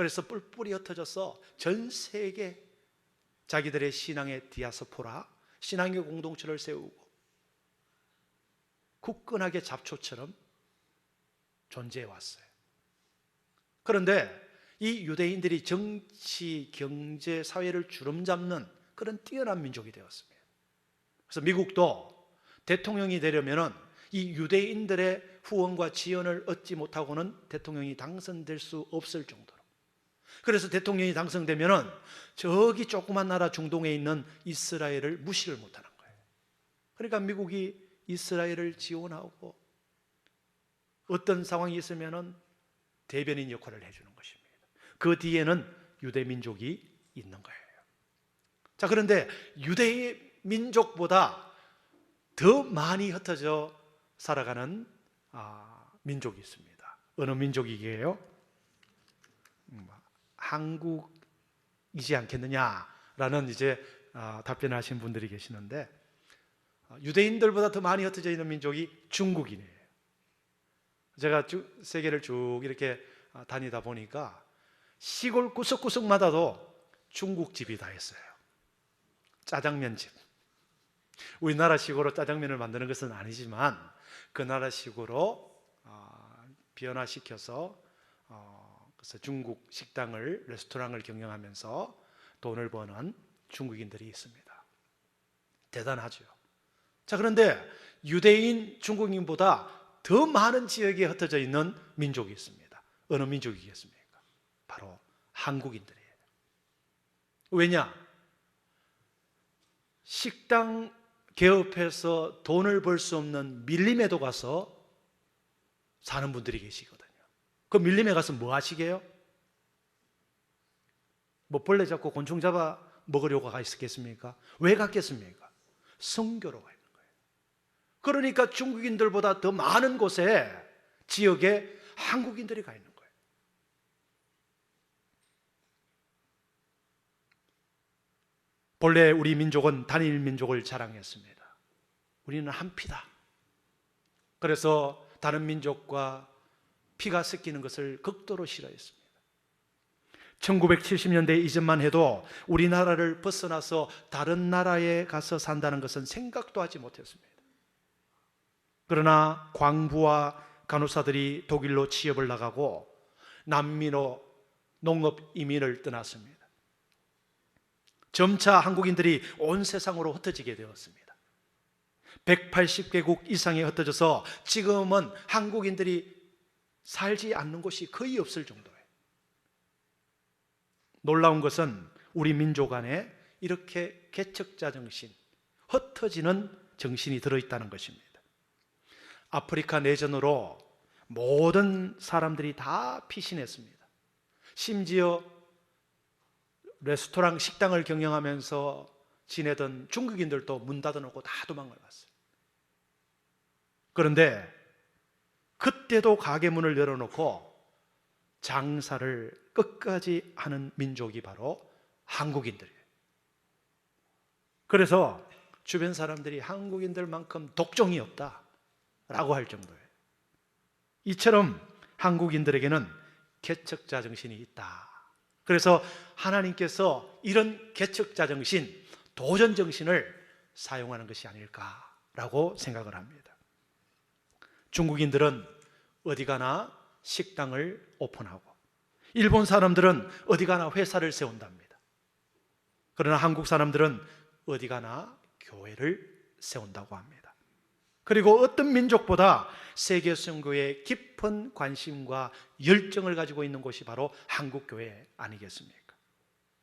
그래서 뿔뿔이 흩어져서 전 세계 자기들의 신앙의 디아스포라, 신앙의 공동체를 세우고 굳건하게 잡초처럼 존재해 왔어요. 그런데 이 유대인들이 정치, 경제, 사회를 주름잡는 그런 뛰어난 민족이 되었습니다. 그래서 미국도 대통령이 되려면은 이 유대인들의 후원과 지원을 얻지 못하고는 대통령이 당선될 수 없을 정도로. 그래서 대통령이 당선되면은 저기 조그만 나라 중동에 있는 이스라엘을 무시를 못하는 거예요. 그러니까 미국이 이스라엘을 지원하고 어떤 상황이 있으면은 대변인 역할을 해주는 것입니다. 그 뒤에는 유대 민족이 있는 거예요. 자, 그런데 유대 민족보다 더 많이 흩어져 살아가는 민족이 있습니다. 어느 민족이게요? 한국이지 않겠느냐라는 이제 답변하신 분들이 계시는데, 유대인들보다 더 많이 흩어져 있는 민족이 중국인이에요. 제가 세계를 쭉 이렇게 다니다 보니까 시골 구석구석마다도 중국집이 다 있어요. 짜장면집. 우리나라식으로 짜장면을 만드는 것은 아니지만 그 나라식으로 변화시켜서 그래서 중국 식당을, 레스토랑을 경영하면서 돈을 버는 중국인들이 있습니다. 대단하죠. 자, 그런데 유대인, 중국인보다 더 많은 지역에 흩어져 있는 민족이 있습니다. 어느 민족이겠습니까? 바로 한국인들이에요. 왜냐? 식당 개업해서 돈을 벌 수 없는 밀림에도 가서 사는 분들이 계시거든요. 그 밀림에 가서 뭐 하시게요? 뭐 벌레 잡고 곤충 잡아 먹으려고 가 있었겠습니까? 왜 갔겠습니까? 선교로 가 있는 거예요. 그러니까 중국인들보다 더 많은 곳에, 지역에 한국인들이 가 있는 거예요. 본래 우리 민족은 단일 민족을 자랑했습니다. 우리는 한 피다. 그래서 다른 민족과 피가 섞이는 것을 극도로 싫어했습니다. 1970년대 이전만 해도 우리나라를 벗어나서 다른 나라에 가서 산다는 것은 생각도 하지 못했습니다. 그러나 광부와 간호사들이 독일로 취업을 나가고 난민으로 농업 이민을 떠났습니다. 점차 한국인들이 온 세상으로 흩어지게 되었습니다. 180개국 이상에 흩어져서 지금은 한국인들이 살지 않는 곳이 거의 없을 정도예요. 놀라운 것은 우리 민족 안에 이렇게 개척자 정신, 흩어지는 정신이 들어있다는 것입니다. 아프리카 내전으로 모든 사람들이 다 피신했습니다. 심지어 레스토랑, 식당을 경영하면서 지내던 중국인들도 문 닫아놓고 다 도망을 갔어요. 그런데 그때도 가게 문을 열어놓고 장사를 끝까지 하는 민족이 바로 한국인들이에요. 그래서 주변 사람들이 한국인들만큼 독종이 없다라고 할 정도예요. 이처럼 한국인들에게는 개척자 정신이 있다. 그래서 하나님께서 이런 개척자 정신, 도전 정신을 사용하는 것이 아닐까라고 생각을 합니다. 중국인들은 어디 가나 식당을 오픈하고, 일본 사람들은 어디 가나 회사를 세운답니다. 그러나 한국 사람들은 어디 가나 교회를 세운다고 합니다. 그리고 어떤 민족보다 세계 선교에 깊은 관심과 열정을 가지고 있는 곳이 바로 한국 교회 아니겠습니까?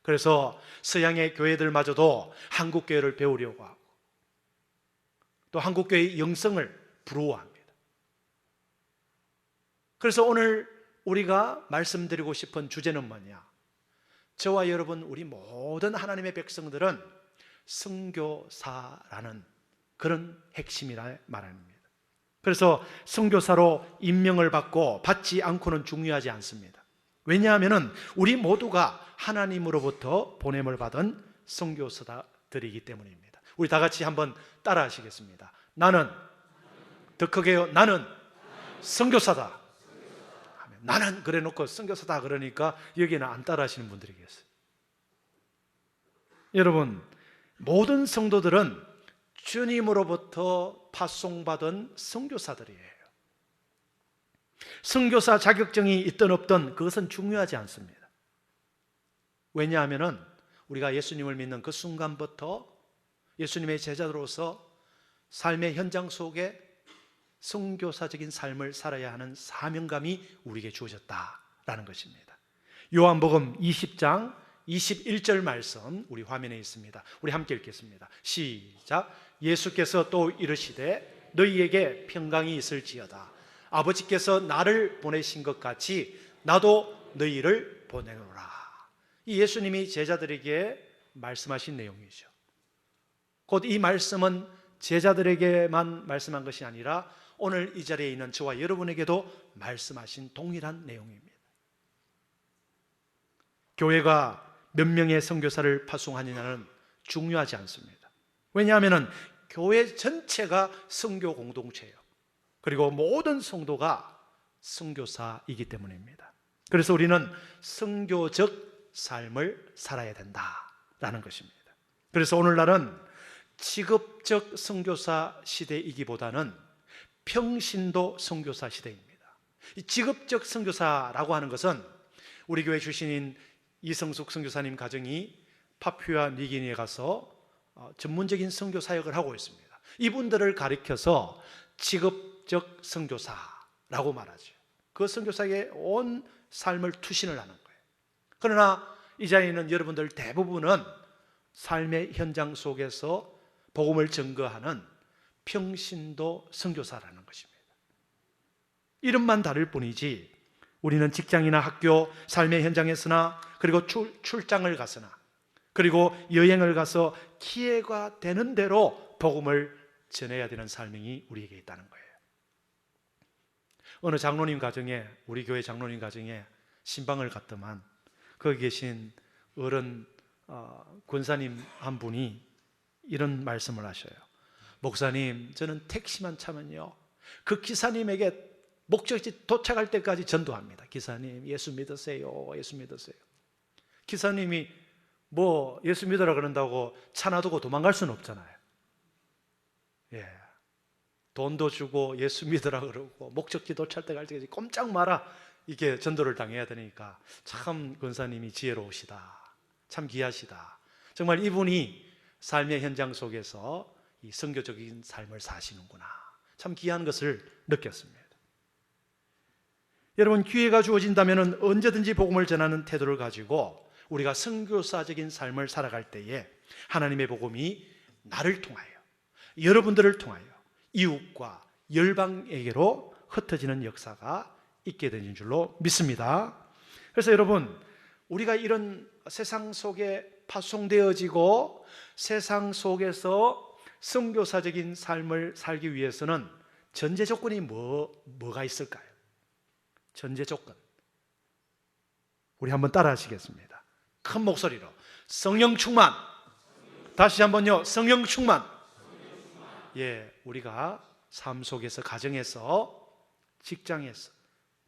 그래서 서양의 교회들마저도 한국 교회를 배우려고 하고 또 한국 교회의 영성을 부러워합니다. 그래서 오늘 우리가 말씀드리고 싶은 주제는 뭐냐? 저와 여러분, 우리 모든 하나님의 백성들은 선교사라는 그런 핵심이라 말합니다. 그래서 선교사로 임명을 받지 않고는 중요하지 않습니다. 왜냐하면 우리 모두가 하나님으로부터 보냄을 받은 선교사들이기 때문입니다. 우리 다 같이 한번 따라 하시겠습니다. 나는, 더 크게요, 나는 선교사다. 나는 그래 놓고 선교사다 그러니까 여기는 안 따라하시는 분들이 계세요. 여러분, 모든 성도들은 주님으로부터 파송받은 선교사들이에요. 선교사 자격증이 있든 없든 그것은 중요하지 않습니다. 왜냐하면 우리가 예수님을 믿는 그 순간부터 예수님의 제자로서 삶의 현장 속에 선교사적인 삶을 살아야 하는 사명감이 우리에게 주어졌다라는 것입니다. 요한복음 20장 21절 말씀 우리 화면에 있습니다. 우리 함께 읽겠습니다. 시작. 예수께서 또 이르시되 너희에게 평강이 있을지어다. 아버지께서 나를 보내신 것 같이 나도 너희를 보내노라. 이 예수님이 제자들에게 말씀하신 내용이죠. 곧 이 말씀은 제자들에게만 말씀한 것이 아니라 오늘 이 자리에 있는 저와 여러분에게도 말씀하신 동일한 내용입니다. 교회가 몇 명의 선교사를 파송하느냐는 중요하지 않습니다. 왜냐하면 교회 전체가 선교 공동체예요. 그리고 모든 성도가 선교사이기 때문입니다. 그래서 우리는 선교적 삶을 살아야 된다라는 것입니다. 그래서 오늘날은 직업적 선교사 시대이기보다는 평신도 선교사 시대입니다. 이 직업적 선교사라고 하는 것은 우리 교회 출신인 이성숙 선교사님 가정이 파푸아 뉴기니에 가서 전문적인 선교 사역을 하고 있습니다. 이분들을 가리켜서 직업적 선교사라고 말하죠. 그 선교사에게 온 삶을 투신을 하는 거예요. 그러나 이 자리에 있는 여러분들 대부분은 삶의 현장 속에서 복음을 증거하는 평신도 선교사라는 것입니다. 이름만 다를 뿐이지 우리는 직장이나 학교, 삶의 현장에서나 그리고 출장을 가서나 그리고 여행을 가서 기회가 되는 대로 복음을 전해야 되는 사명이 우리에게 있다는 거예요. 어느 장로님 가정에, 우리 교회 장로님 가정에 신방을 갔더만 거기 계신 어른 권사님 한 분이 이런 말씀을 하셔요. 목사님, 저는 택시만 차면요 그 기사님에게 목적지 도착할 때까지 전도합니다. 기사님, 예수 믿으세요. 예수 믿으세요. 기사님이 뭐 예수 믿으라 그런다고 차 놔두고 도망갈 수는 없잖아요. 예, 돈도 주고 예수 믿으라 그러고 목적지 도착할 때까지 꼼짝 마라 이게 전도를 당해야 되니까 참 권사님이 지혜로우시다. 참 귀하시다. 정말 이분이 삶의 현장 속에서 이 선교적인 삶을 사시는구나. 참 귀한 것을 느꼈습니다. 여러분, 기회가 주어진다면 언제든지 복음을 전하는 태도를 가지고 우리가 선교사적인 삶을 살아갈 때에 하나님의 복음이 나를 통하여, 여러분들을 통하여 이웃과 열방에게로 흩어지는 역사가 있게 되는 줄로 믿습니다. 그래서 여러분, 우리가 이런 세상 속에 파송되어지고 세상 속에서 선교사적인 삶을 살기 위해서는 전제 조건이 뭐가 있을까요? 전제 조건. 우리 한번 따라 하시겠습니다. 큰 목소리로. 성령 충만. 다시 한번요. 성령 충만. 예, 우리가 삶 속에서, 가정에서, 직장에서,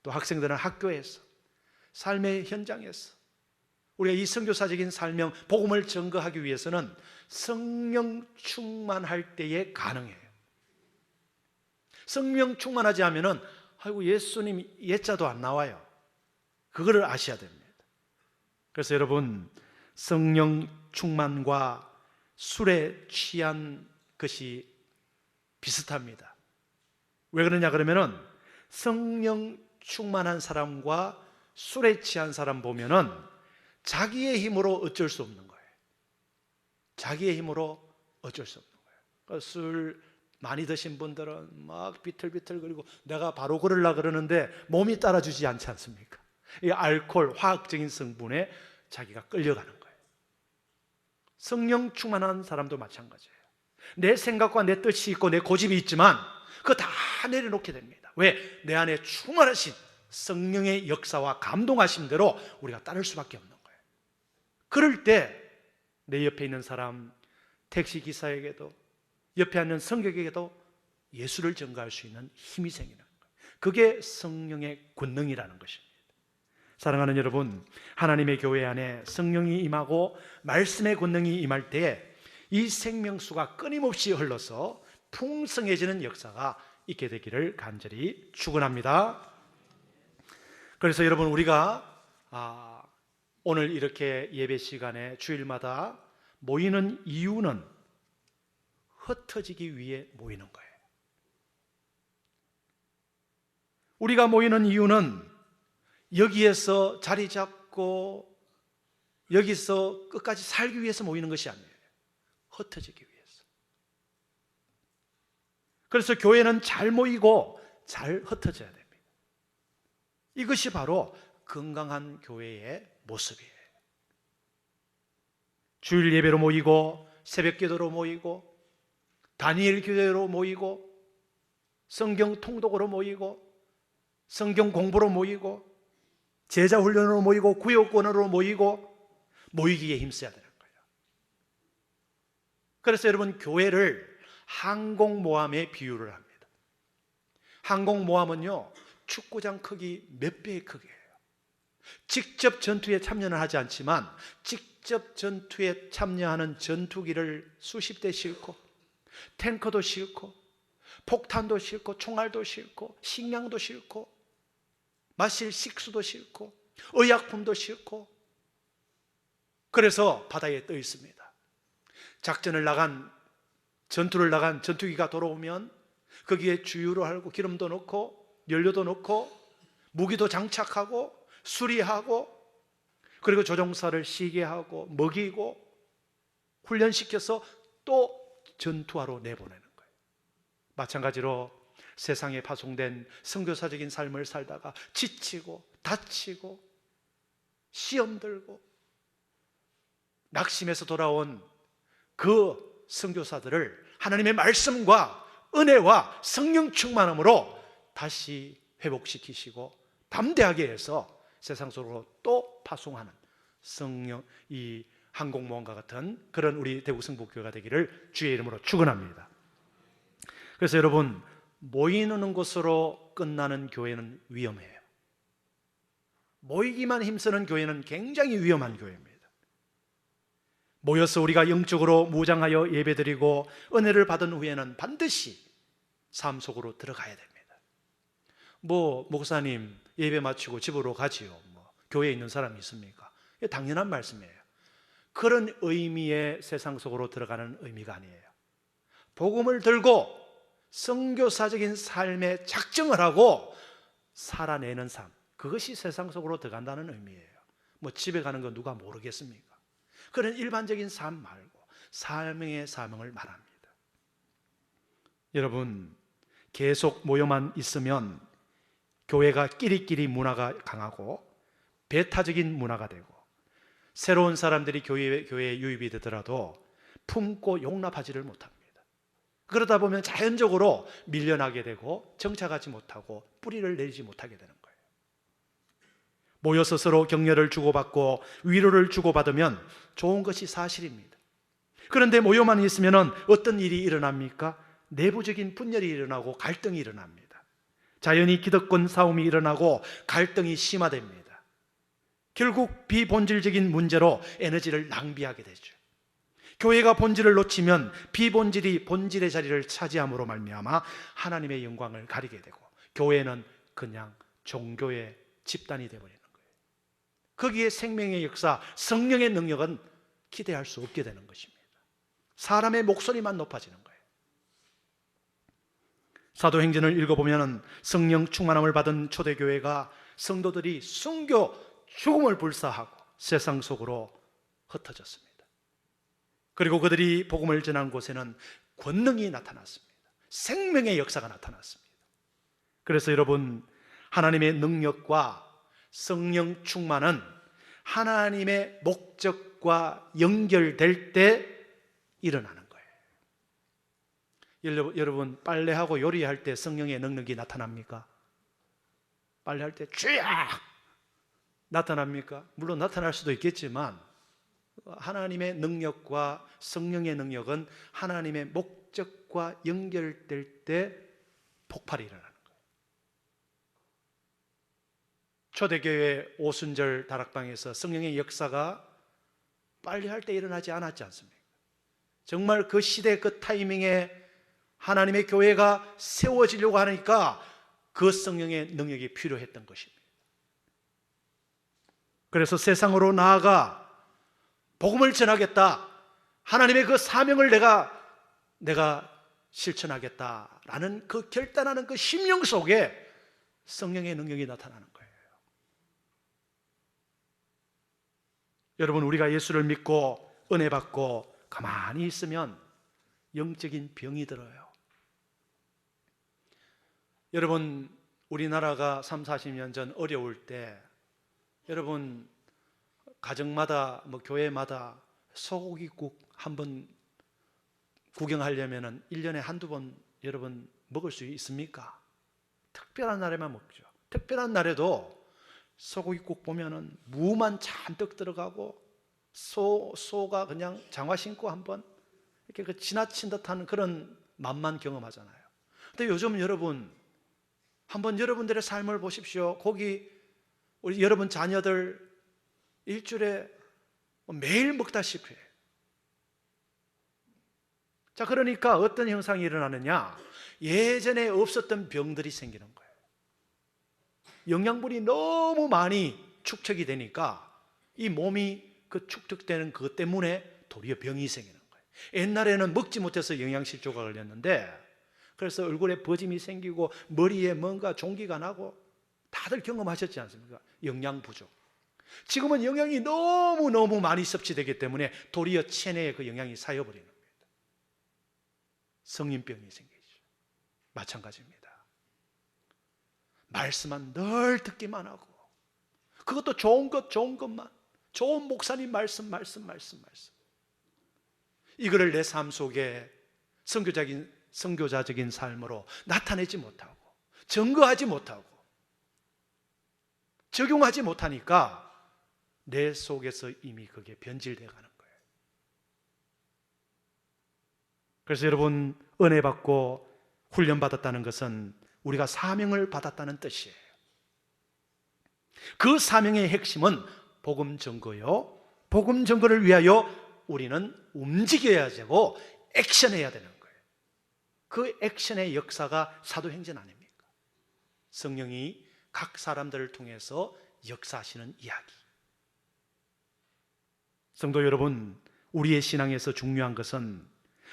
또 학생들은 학교에서, 삶의 현장에서 우리가 이 선교사적인 삶명, 복음을 증거하기 위해서는 성령 충만할 때에 가능해요. 성령 충만하지 않으면은 아이고 예수님 예자도 안 나와요. 그거를 아셔야 됩니다. 그래서 여러분, 성령 충만과 술에 취한 것이 비슷합니다. 왜 그러냐 그러면은 성령 충만한 사람과 술에 취한 사람 보면은 자기의 힘으로 어쩔 수 없는 거예요. 자기의 힘으로 어쩔 수 없는 거예요. 그러니까 술 많이 드신 분들은 막 비틀비틀거리고 내가 바로 걸으려고 그러는데 몸이 따라주지 않지 않습니까? 이 알코올, 화학적인 성분에 자기가 끌려가는 거예요. 성령 충만한 사람도 마찬가지예요. 내 생각과 내 뜻이 있고 내 고집이 있지만 그거 다 내려놓게 됩니다. 왜? 내 안에 충만하신 성령의 역사와 감동하심대로 우리가 따를 수밖에 없는 거예요. 그럴 때 내 옆에 있는 사람, 택시기사에게도 옆에 앉는 성객에게도 예수를 전가할 수 있는 힘이 생기는 거예요. 그게 성령의 권능이라는 것입니다. 사랑하는 여러분, 하나님의 교회 안에 성령이 임하고 말씀의 권능이 임할 때 이 생명수가 끊임없이 흘러서 풍성해지는 역사가 있게 되기를 간절히 축원합니다. 그래서 여러분, 우리가 오늘 이렇게 예배 시간에 주일마다 모이는 이유는 흩어지기 위해 모이는 거예요. 우리가 모이는 이유는 여기에서 자리 잡고 여기서 끝까지 살기 위해서 모이는 것이 아니에요. 흩어지기 위해서. 그래서 교회는 잘 모이고 잘 흩어져야 됩니다. 이것이 바로 건강한 교회의 모습이에요. 주일 예배로 모이고 새벽 기도로 모이고 다니엘 교회로 모이고 성경 통독으로 모이고 성경 공부로 모이고 제자 훈련으로 모이고 구역권으로 모이고 모이기에 힘써야 되는 거예요. 그래서 여러분, 교회를 항공모함에 비유를 합니다. 항공모함은요, 축구장 크기 몇 배의 크기예요. 직접 전투에 참여는 하지 않지만 직접 전투에 참여하는 전투기를 수십 대 싣고 탱커도 싣고 폭탄도 싣고 총알도 싣고 식량도 싣고 마실 식수도 싣고 의약품도 싣고, 그래서 바다에 떠 있습니다. 전투를 나간 전투기가 돌아오면 거기에 주유를 하고 기름도 넣고 연료도 넣고 무기도 장착하고 수리하고, 그리고 조종사를 쉬게 하고 먹이고 훈련시켜서 또 전투하러 내보내는 거예요. 마찬가지로 세상에 파송된 선교사적인 삶을 살다가 지치고 다치고 시험 들고 낙심해서 돌아온 그 선교사들을 하나님의 말씀과 은혜와 성령 충만함으로 다시 회복시키시고 담대하게 해서 세상 속으로 또 파송하는 이 항공모함과 같은 그런 우리 대구 성북교회가 되기를 주의 이름으로 축원합니다. 그래서 여러분, 모이는 곳으로 끝나는 교회는 위험해요. 모이기만 힘쓰는 교회는 굉장히 위험한 교회입니다. 모여서 우리가 영적으로 무장하여 예배드리고 은혜를 받은 후에는 반드시 삶 속으로 들어가야 됩니다. 목사님 예배 마치고 집으로 가지요, 교회에 있는 사람이 있습니까? 당연한 말씀이에요. 그런 의미의 세상 속으로 들어가는 의미가 아니에요. 복음을 들고 선교사적인 삶에 작정을 하고 살아내는 삶, 그것이 세상 속으로 들어간다는 의미예요. 집에 가는 건 누가 모르겠습니까? 그런 일반적인 삶 말고 삶의 사명을 말합니다. 여러분, 계속 모여만 있으면 교회가 끼리끼리 문화가 강하고 배타적인 문화가 되고 새로운 사람들이 교회에 유입이 되더라도 품고 용납하지를 못합니다. 그러다 보면 자연적으로 밀려나게 되고 정착하지 못하고 뿌리를 내리지 못하게 되는 거예요. 모여서 서로 격려를 주고받고 위로를 주고받으면 좋은 것이 사실입니다. 그런데 모여만 있으면 어떤 일이 일어납니까? 내부적인 분열이 일어나고 갈등이 일어납니다. 자연히 기득권 싸움이 일어나고 갈등이 심화됩니다. 결국 비본질적인 문제로 에너지를 낭비하게 되죠. 교회가 본질을 놓치면 비본질이 본질의 자리를 차지함으로 말미암아 하나님의 영광을 가리게 되고 교회는 그냥 종교의 집단이 되어버리는 거예요. 거기에 생명의 역사, 성령의 능력은 기대할 수 없게 되는 것입니다. 사람의 목소리만 높아지는 거예요. 사도행전을 읽어보면 성령 충만함을 받은 초대교회가 성도들이 순교 죽음을 불사하고 세상 속으로 흩어졌습니다. 그리고 그들이 복음을 전한 곳에는 권능이 나타났습니다. 생명의 역사가 나타났습니다. 그래서 여러분, 하나님의 능력과 성령 충만은 하나님의 목적과 연결될 때 일어나는 거예요. 여러분, 빨래하고 요리할 때 성령의 능력이 나타납니까? 빨래할 때 주야! 나타납니까? 물론 나타날 수도 있겠지만 하나님의 능력과 성령의 능력은 하나님의 목적과 연결될 때 폭발이 일어나는 거예요. 초대교회 오순절 다락방에서 성령의 역사가 빨리 할 때 일어나지 않았지 않습니까? 정말 그 시대 그 타이밍에 하나님의 교회가 세워지려고 하니까 그 성령의 능력이 필요했던 것입니다. 그래서 세상으로 나아가 복음을 전하겠다, 하나님의 그 사명을 내가 실천하겠다라는 그 결단하는 그 심령 속에 성령의 능력이 나타나는 거예요. 여러분, 우리가 예수를 믿고 은혜 받고 가만히 있으면 영적인 병이 들어요. 여러분, 우리나라가 3, 40년 전 어려울 때 여러분 가정마다 교회마다 소고기국 한번 구경하려면 1년에 한두 번 여러분 먹을 수 있습니까? 특별한 날에만 먹죠. 특별한 날에도 소고기국 보면은 무만 잔뜩 들어가고 소가 그냥 장화 신고 한번 이렇게 그 지나친 듯한 그런 맛만 경험하잖아요. 근데 요즘 여러분 한번 여러분들의 삶을 보십시오. 우리 여러분 자녀들 일주일에 매일 먹다시피 해요. 자, 그러니까 어떤 현상이 일어나느냐? 예전에 없었던 병들이 생기는 거예요. 영양분이 너무 많이 축적이 되니까 이 몸이 그 축적되는 그것 때문에 도리어 병이 생기는 거예요. 옛날에는 먹지 못해서 영양실조가 걸렸는데 그래서 얼굴에 버짐이 생기고 머리에 뭔가 종기가 나고 다들 경험하셨지 않습니까? 영양 부족. 지금은 영양이 너무 많이 섭취되기 때문에 도리어 체내에 그 영양이 쌓여버리는 겁니다. 성인병이 생기죠. 마찬가지입니다. 말씀만 늘 듣기만 하고 그것도 좋은 것만, 좋은 목사님 말씀 이거를 내 삶 속에 선교자적인 삶으로 나타내지 못하고 증거하지 못하고 적용하지 못하니까 내 속에서 이미 그게 변질되어 가는 거예요. 그래서 여러분, 은혜 받고 훈련 받았다는 것은 우리가 사명을 받았다는 뜻이에요. 그 사명의 핵심은 복음 전거요. 복음 전거를 위하여 우리는 움직여야 되고 액션해야 되는 거예요. 그 액션의 역사가 사도행전 아닙니까? 성령이 각 사람들을 통해서 역사하시는 이야기. 성도 여러분, 우리의 신앙에서 중요한 것은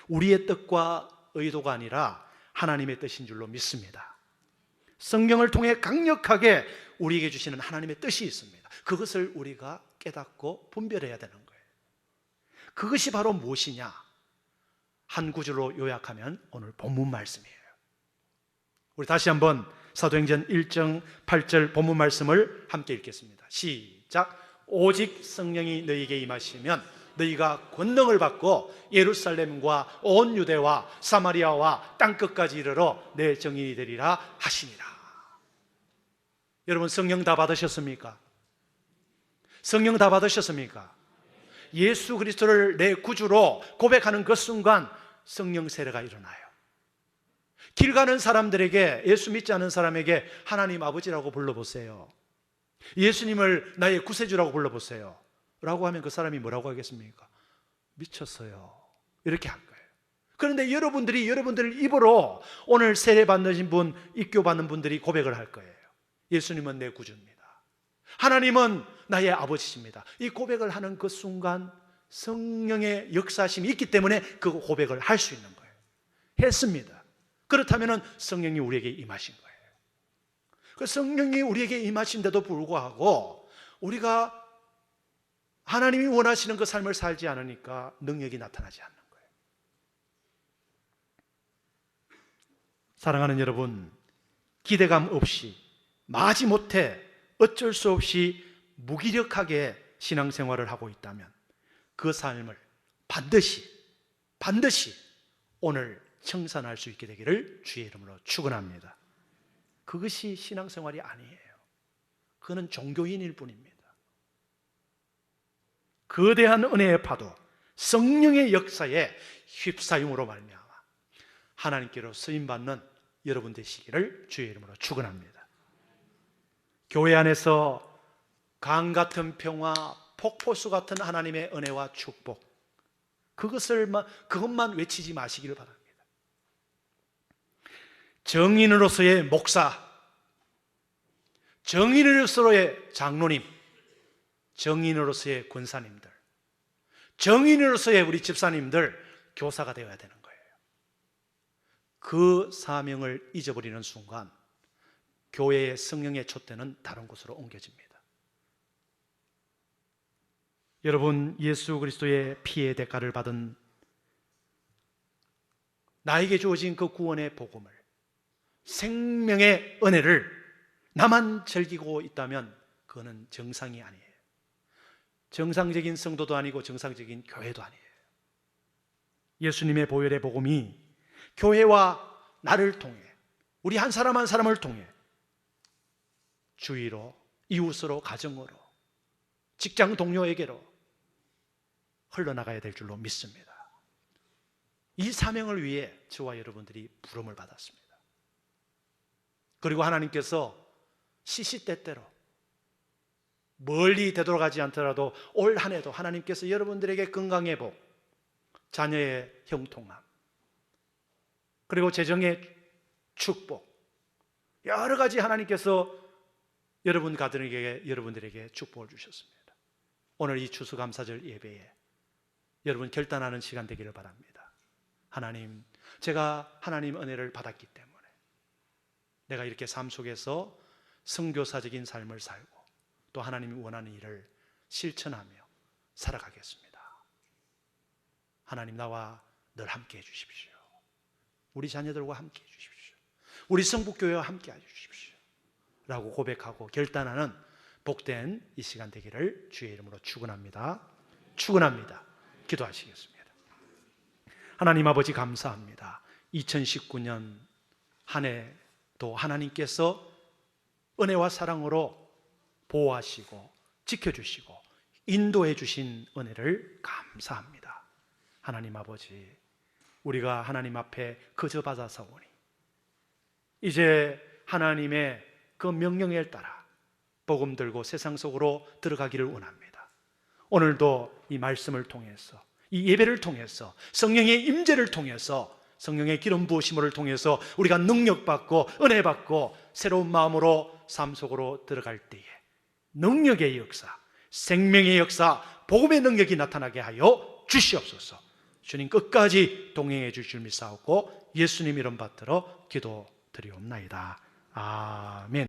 우리의 뜻과 의도가 아니라 하나님의 뜻인 줄로 믿습니다. 성경을 통해 강력하게 우리에게 주시는 하나님의 뜻이 있습니다. 그것을 우리가 깨닫고 분별해야 되는 거예요. 그것이 바로 무엇이냐? 한 구절로 요약하면 오늘 본문 말씀이에요. 우리 다시 한번 사도행전 1장 8절 본문 말씀을 함께 읽겠습니다. 시작. 오직 성령이 너희에게 임하시면 너희가 권능을 받고 예루살렘과 온 유대와 사마리아와 땅끝까지 이르러 내 증인이 되리라 하시니라. 여러분, 성령 다 받으셨습니까? 성령 다 받으셨습니까? 예수 그리스도를 내 구주로 고백하는 그 순간 성령 세례가 일어나요. 길 가는 사람들에게, 예수 믿지 않은 사람에게 하나님 아버지라고 불러보세요. 예수님을 나의 구세주라고 불러보세요 라고 하면 그 사람이 뭐라고 하겠습니까? 미쳤어요, 이렇게 할 거예요. 그런데 여러분들의 입으로 오늘 세례 받으신 분, 입교 받는 분들이 고백을 할 거예요. 예수님은 내 구주입니다, 하나님은 나의 아버지십니다. 이 고백을 하는 그 순간 성령의 역사심이 있기 때문에 그 고백을 할 수 있는 거예요. 했습니다. 그렇다면 성령이 우리에게 임하신 거예요. 그 성령이 우리에게 임하신데도 불구하고 우리가 하나님이 원하시는 그 삶을 살지 않으니까 능력이 나타나지 않는 거예요. 사랑하는 여러분, 기대감 없이 마지못해 어쩔 수 없이 무기력하게 신앙생활을 하고 있다면 그 삶을 반드시 오늘 청산할 수 있게 되기를 주의 이름으로 축원합니다. 그것이 신앙생활이 아니에요. 그는 종교인일 뿐입니다. 거대한 은혜의 파도, 성령의 역사에 휩싸임으로 말미암아 하나님께로 쓰임받는 여러분 되시기를 주의 이름으로 축원합니다. 교회 안에서 강 같은 평화, 폭포수 같은 하나님의 은혜와 축복, 그것만 외치지 마시기를 바랍니다. 정인으로서의 목사, 정인으로서의 장로님, 정인으로서의 권사님들, 정인으로서의 우리 집사님들, 교사가 되어야 되는 거예요. 그 사명을 잊어버리는 순간 교회의 성령의 촛대는 다른 곳으로 옮겨집니다. 여러분, 예수 그리스도의 피의 대가를 받은 나에게 주어진 그 구원의 복음을, 생명의 은혜를 나만 즐기고 있다면 그거는 정상이 아니에요. 정상적인 성도도 아니고 정상적인 교회도 아니에요. 예수님의 보혈의 복음이 교회와 나를 통해, 우리 한 사람 한 사람을 통해 주위로, 이웃으로, 가정으로, 직장 동료에게로 흘러나가야 될 줄로 믿습니다. 이 사명을 위해 저와 여러분들이 부름을 받았습니다. 그리고 하나님께서 시시때때로 멀리 되돌아가지 않더라도 올 한 해도 하나님께서 여러분들에게 건강의 복, 자녀의 형통함, 그리고 재정의 축복, 여러 가지 하나님께서 여러분들에게 축복을 주셨습니다. 오늘 이 추수감사절 예배에 여러분 결단하는 시간 되기를 바랍니다. 하나님, 제가 하나님 은혜를 받았기 때문에 내가 이렇게 삶 속에서 선교사적인 삶을 살고 또 하나님이 원하는 일을 실천하며 살아가겠습니다. 하나님, 나와 늘 함께 해주십시오. 우리 자녀들과 함께 해주십시오. 우리 성북교회와 함께 해주십시오 라고 고백하고 결단하는 복된 이 시간 되기를 주의 이름으로 축원합니다. 축원합니다. 기도하시겠습니다. 하나님 아버지, 감사합니다. 2019년 한 해도 하나님께서 은혜와 사랑으로 보호하시고 지켜주시고 인도해 주신 은혜를 감사합니다. 하나님 아버지, 우리가 하나님 앞에 거저 받아서오니 이제 하나님의 그 명령에 따라 복음 들고 세상 속으로 들어가기를 원합니다. 오늘도 이 말씀을 통해서, 이 예배를 통해서, 성령의 임재를 통해서, 성령의 기름 부으심을 통해서 우리가 능력받고 은혜받고 새로운 마음으로 삶 속으로 들어갈 때에 능력의 역사, 생명의 역사, 복음의 능력이 나타나게 하여 주시옵소서. 주님 끝까지 동행해 주실 믿사옵고 예수님 이름 받들어 기도드리옵나이다. 아멘.